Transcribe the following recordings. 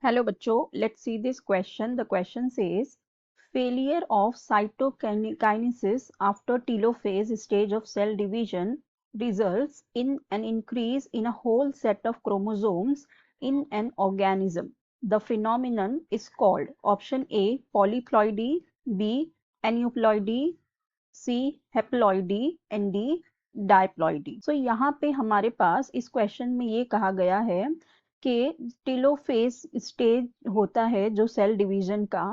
Hello bachcho, let's see this question. The question says failure of cytokinesis after telophase stage of cell division results in an increase in a whole set of chromosomes in an organism. The phenomenon is called option A polyploidy, B aneuploidy, C haploidy and D डायप्लॉइडी। सो यहाँ पे हमारे पास इस question में ये कहा गया है कि टेलोफेज स्टेज होता है जो सेल डिवीजन का,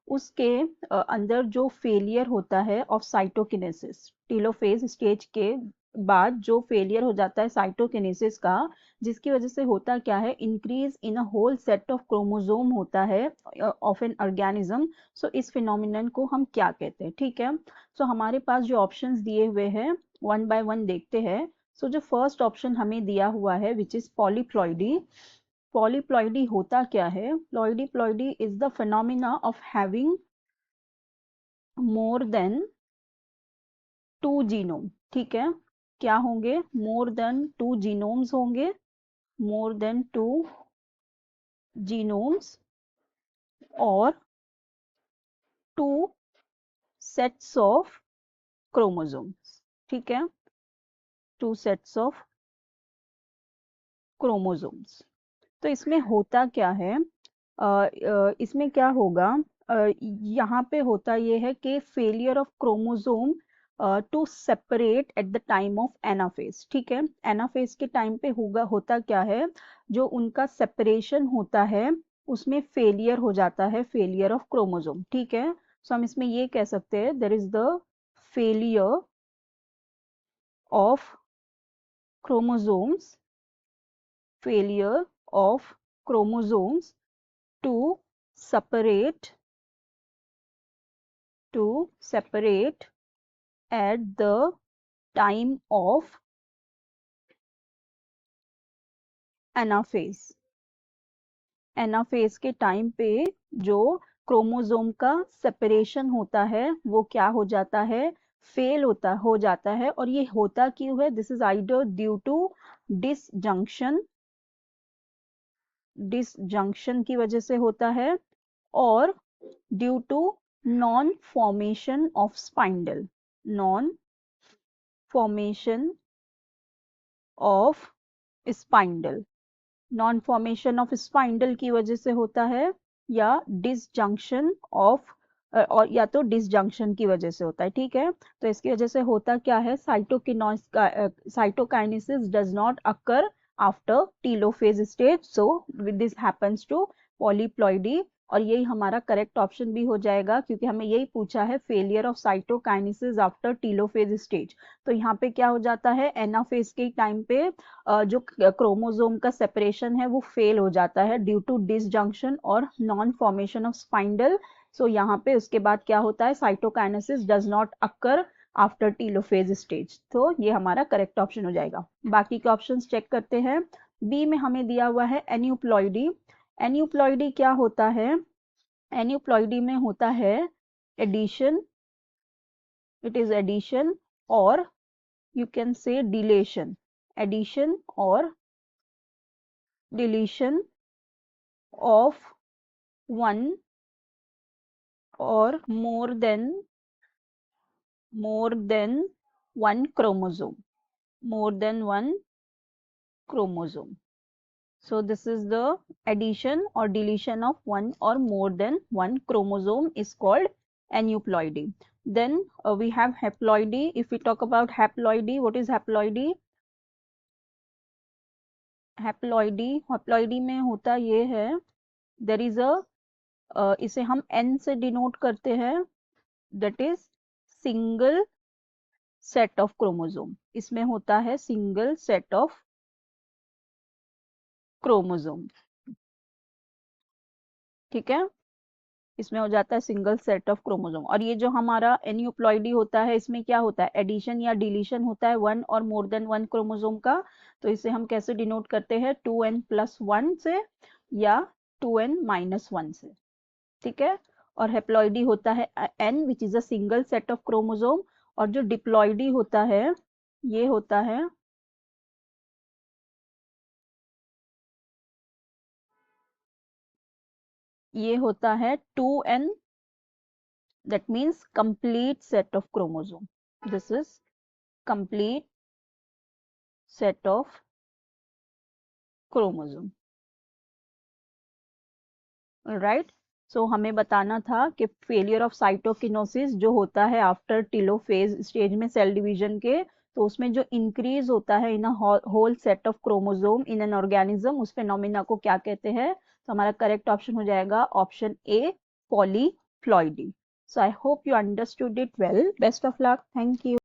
उसके अंदर जो फेलियर होता है ऑफ साइटोकिनेसिस, टेलोफेज स्टेज के बाद जो फेलियर हो जाता है साइटोकिनेसिस का, जिसकी वजह से होता क्या है, increase in a whole set of chromosome होता है ऑफ एन ऑर्गेनिज्म। सो इस फिनोमिनन को हम क्या कहते हैं, ठीक है। सो हमारे पास जो ऑप्शंस दिए हुए हैं वन बाय वन देखते हैं। सो जो फर्स्ट ऑप्शन हमें दिया हुआ है विच इज पॉलीप्लॉइडी। पॉलीप्लॉइडी होता क्या है? Polyploidy is the phenomena of having more than two genome, ठीक है। क्या होंगे? मोर देन टू जीनोम्स होंगे, मोर देन टू जीनोम्स और टू सेट्स ऑफ क्रोमोसोम्स, ठीक है, टू सेट्स ऑफ क्रोमोसोम्स। तो इसमें होता क्या है, इसमें क्या होगा, यहाँ पे होता ये है कि failure of chromosome to separate at the time of anaphase, ठीक है। एनाफेज के टाइम पे होता क्या है, जो उनका सेपरेशन होता है उसमें फेलियर हो जाता है, फेलियर ऑफ क्रोमोसोम, ठीक है। सो हम इसमें ये कह सकते हैं there is the failure of chromosomes, failure of chromosomes to separate at the time of anaphase. Anaphase के टाइम पे जो क्रोमोसोम का सेपरेशन होता है वो क्या हो जाता है, फेल हो जाता है। और ये होता क्यों है? This is either due to disjunction, disjunction की वजह से होता है, और due to non formation of spindle, non formation of spindle, non formation of spindle की वजह से होता है, या डिसजंक्शन ऑफ, और या तो डिसजंक्शन की वजह से होता है, ठीक है। तो इसकी वजह से होता क्या है, cytokinesis does not occur after telophase stage, so this happens to polyploidy. और यही हमारा करेक्ट ऑप्शन भी हो जाएगा, क्योंकि हमें यही पूछा है failure of cytokinesis after telophase stage. तो यहाँ पे क्या हो जाता है, एनाफेज के टाइम पे जो क्रोमोसोम का सेपरेशन है वो फेल हो जाता है ड्यू टू डिसजंक्शन और नॉन फॉर्मेशन ऑफ स्पाइंडल। सो यहाँ पे उसके बाद क्या होता है, cytokinesis does not occur after telophase stage. तो ये हमारा करेक्ट ऑप्शन हो जाएगा। बाकी के ऑप्शंस चेक करते हैं। बी में हमें दिया हुआ है एन्यूप्लॉइडी। एन्यूप्लॉइडी क्या होता है? एन्यूप्लॉइडी में होता है एडिशन, इट इज एडिशन, और you can say deletion, addition or deletion of one or more than one chromosome, more than one chromosome. So this is the addition or deletion of one or more than one chromosome is called aneuploidy. Then we have haploidy. If we talk about haploidy, what is haploidy? हैप्लॉइडी में होता ये है, there is इसे हम N से denote करते हैं, that is single set of chromosome. इसमें होता है सिंगल सेट ऑफ क्रोमोसोम, ठीक है। इसमें हो जाता है सिंगल सेट ऑफ क्रोमोसोम। और ये जो हमारा एन्यूप्लॉइडी होता है, इसमें क्या होता है, एडिशन या डिलीशन होता है वन और मोर देन वन क्रोमोसोम का। तो इसे हम कैसे डिनोट करते हैं, 2n+1 से या 2n-1 से, ठीक है। और हेप्लॉइडी होता है n which is a single set of chromosome. और जो डिप्लॉइडी होता है ये होता है ये होता है 2n, that means complete set of chromosome. This is complete set of chromosome. Right, so हमें बताना था कि फेलियर ऑफ साइटोकिनोसिस जो होता है आफ्टर टेलोफेज स्टेज में सेल डिवीजन के, तो उसमें जो इंक्रीज होता है in whole set of chromosome in an organism, उस फेनोमेना को क्या कहते हैं? तो हमारा करेक्ट ऑप्शन हो जाएगा option A, polyploidy. So I hope you understood it well. Best of luck. Thank you.